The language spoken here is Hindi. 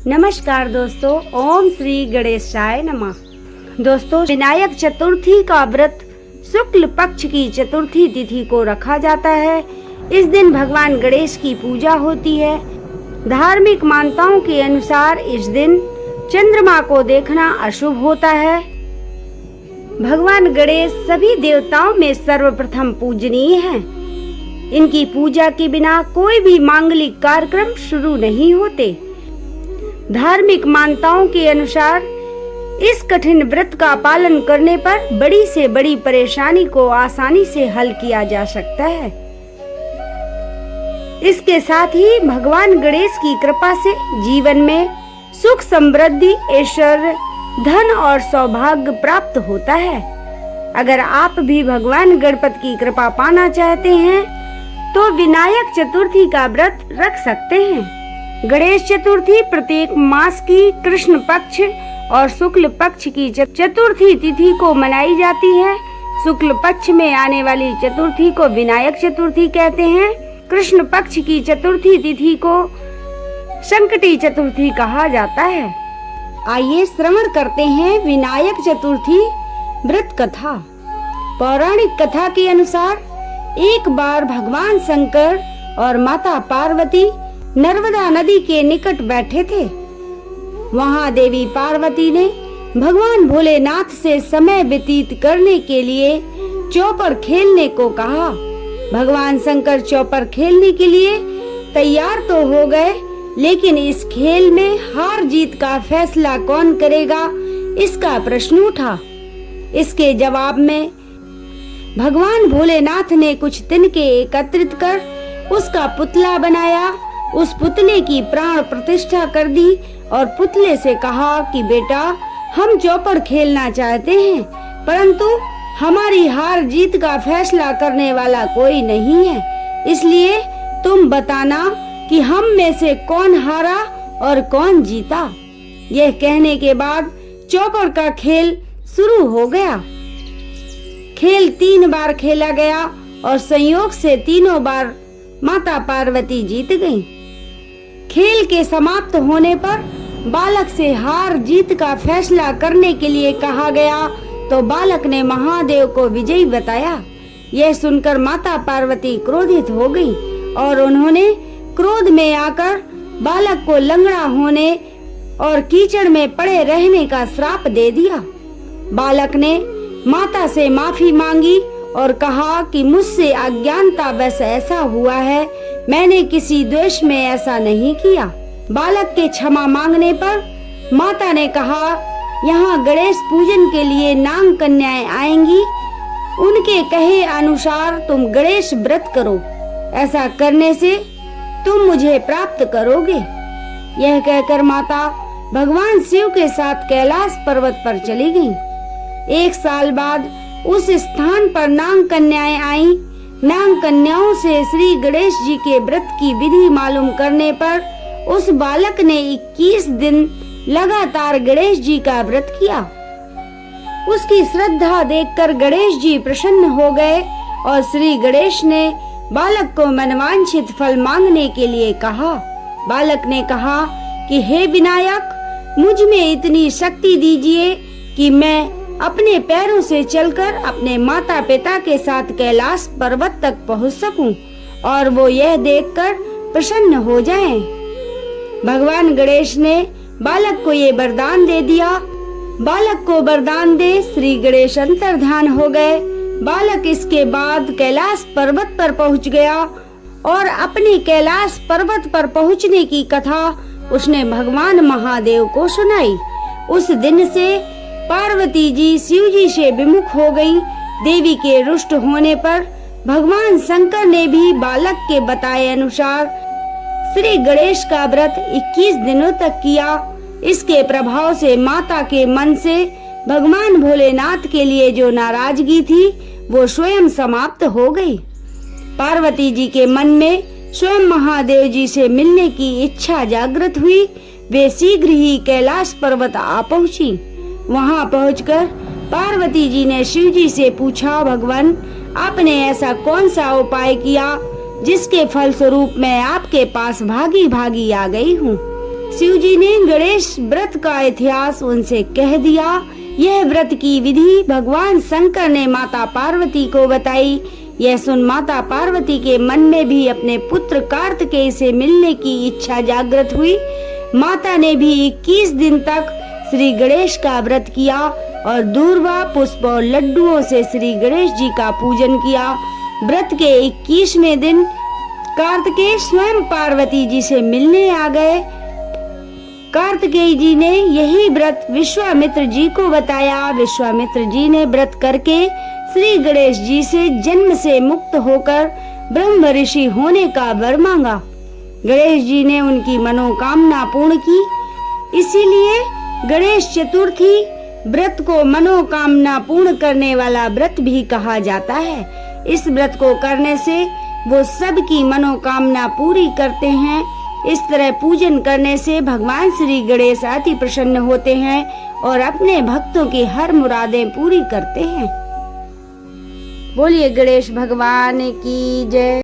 नमस्कार दोस्तों, ओम श्री गणेशाय नमः। दोस्तों, विनायक चतुर्थी का व्रत शुक्ल पक्ष की चतुर्थी तिथि को रखा जाता है। इस दिन भगवान गणेश की पूजा होती है। धार्मिक मान्यताओं के अनुसार इस दिन चंद्रमा को देखना अशुभ होता है। भगवान गणेश सभी देवताओं में सर्वप्रथम पूजनीय हैं। इनकी पूजा के बिना कोई भी मांगलिक कार्यक्रम शुरू नहीं होते। धार्मिक मान्यताओं के अनुसार इस कठिन व्रत का पालन करने पर बड़ी से बड़ी परेशानी को आसानी से हल किया जा सकता है। इसके साथ ही भगवान गणेश की कृपा से जीवन में सुख, समृद्धि, ऐश्वर्य, धन और सौभाग्य प्राप्त होता है। अगर आप भी भगवान गणपति की कृपा पाना चाहते हैं तो विनायक चतुर्थी का व्रत रख सकते हैं। गणेश चतुर्थी प्रत्येक मास की कृष्ण पक्ष और शुक्ल पक्ष की चतुर्थी तिथि को मनाई जाती है। शुक्ल पक्ष में आने वाली चतुर्थी को विनायक चतुर्थी कहते हैं। कृष्ण पक्ष की चतुर्थी तिथि को संकटी चतुर्थी कहा जाता है। आइए श्रवण करते हैं विनायक चतुर्थी व्रत कथा। पौराणिक कथा के अनुसार एक बार भगवान शंकर और माता पार्वती नर्मदा नदी के निकट बैठे थे। वहां देवी पार्वती ने भगवान भोलेनाथ से समय व्यतीत करने के लिए चौपर खेलने को कहा। भगवान शंकर चौपर खेलने के लिए तैयार तो हो गए, लेकिन इस खेल में हार जीत का फैसला कौन करेगा, इसका प्रश्न उठा। इसके जवाब में भगवान भोलेनाथ ने कुछ तिनके एकत्रित कर उसका पुतला बनाया। उस पुतले की प्राण प्रतिष्ठा कर दी और पुतले से कहा कि बेटा, हम चौपड़ खेलना चाहते हैं, परंतु हमारी हार जीत का फैसला करने वाला कोई नहीं है। इसलिए तुम बताना कि हम में से कौन हारा और कौन जीता। यह कहने के बाद चौपड़ का खेल शुरू हो गया। खेल 3 बार खेला गया और संयोग से तीनों बार माता पार्वती जीत गईं। खेल के समाप्त होने पर बालक से हार जीत का फैसला करने के लिए कहा गया तो बालक ने महादेव को विजयी बताया। यह सुनकर माता पार्वती क्रोधित हो गई और उन्होंने क्रोध में आकर बालक को लंगड़ा होने और कीचड़ में पड़े रहने का श्राप दे दिया। बालक ने माता से माफी मांगी और कहा कि मुझसे अज्ञानता वश ऐसा हुआ है, मैंने किसी द्वेष में ऐसा नहीं किया। बालक के क्षमा मांगने पर माता ने कहा, यहाँ गणेश पूजन के लिए नाग कन्याएं आएंगी, उनके कहे अनुसार तुम गणेश व्रत करो। ऐसा करने से तुम मुझे प्राप्त करोगे। यह कहकर माता भगवान शिव के साथ कैलाश पर्वत पर चली गईं। 1 साल बाद उस स्थान पर नाग कन्याएं आईं। नाग कन्याओं से श्री गणेश जी के व्रत की विधि मालूम करने पर उस बालक ने 21 दिन लगातार गणेश जी का व्रत किया। उसकी श्रद्धा देखकर गणेश जी प्रसन्न हो गए और श्री गणेश ने बालक को मनवांछित फल मांगने के लिए कहा। बालक ने कहा कि हे विनायक, मुझ में इतनी शक्ति दीजिए कि मैं अपने पैरों से चलकर अपने माता पिता के साथ कैलाश पर्वत तक पहुंच सकूं और वो यह देखकर प्रसन्न हो जाएं। भगवान गणेश ने बालक को ये वरदान दे दिया। बालक को वरदान दे श्री गणेश अंतर्धान हो गए। बालक इसके बाद कैलाश पर्वत पर पहुंच गया और अपनी कैलाश पर्वत पर पहुंचने की कथा उसने भगवान महादेव को सुनाई। उस दिन से पार्वती जी शिव जी से विमुख हो गईं। देवी के रुष्ट होने पर भगवान शंकर ने भी बालक के बताए अनुसार श्री गणेश का व्रत 21 दिनों तक किया। इसके प्रभाव से माता के मन से भगवान भोलेनाथ के लिए जो नाराजगी थी वो स्वयं समाप्त हो गई। पार्वती जी के मन में स्वयं महादेव जी से मिलने की इच्छा जागृत हुई। वे शीघ्र ही कैलाश पर्वत आ पहुंची। वहां पहुंचकर पार्वती जी ने शिव जी से पूछा, भगवान, आपने ऐसा कौन सा उपाय किया जिसके फल स्वरूप मैं आपके पास भागी भागी आ गई हूँ। शिव जी ने गणेश व्रत का इतिहास उनसे कह दिया। यह व्रत की विधि भगवान शंकर ने माता पार्वती को बताई। यह सुन माता पार्वती के मन में भी अपने पुत्र कार्तिकेय से मिलने की इच्छा जागृत हुई। माता ने भी 21 दिन तक श्री गणेश का व्रत किया और दूर्वा, पुष्प और लड्डुओं से श्री गणेश जी का पूजन किया। व्रत के 21वें दिन कार्तिकेय स्वयं पार्वती जी से मिलने आ गए। कार्तिकेय जी ने यही व्रत विश्वामित्र जी को बताया। विश्वामित्र जी ने व्रत करके श्री गणेश जी से जन्म से मुक्त होकर ब्रह्म ऋषि होने का वर मांगा। गणेश जी ने उनकी मनोकामना पूर्ण की। इसीलिए गणेश चतुर्थी व्रत को मनोकामना पूर्ण करने वाला व्रत भी कहा जाता है। इस व्रत को करने से वो सबकी मनोकामना पूरी करते हैं। इस तरह पूजन करने से भगवान श्री गणेश अति प्रसन्न होते हैं और अपने भक्तों की हर मुरादें पूरी करते हैं। बोलिए गणेश भगवान की जय।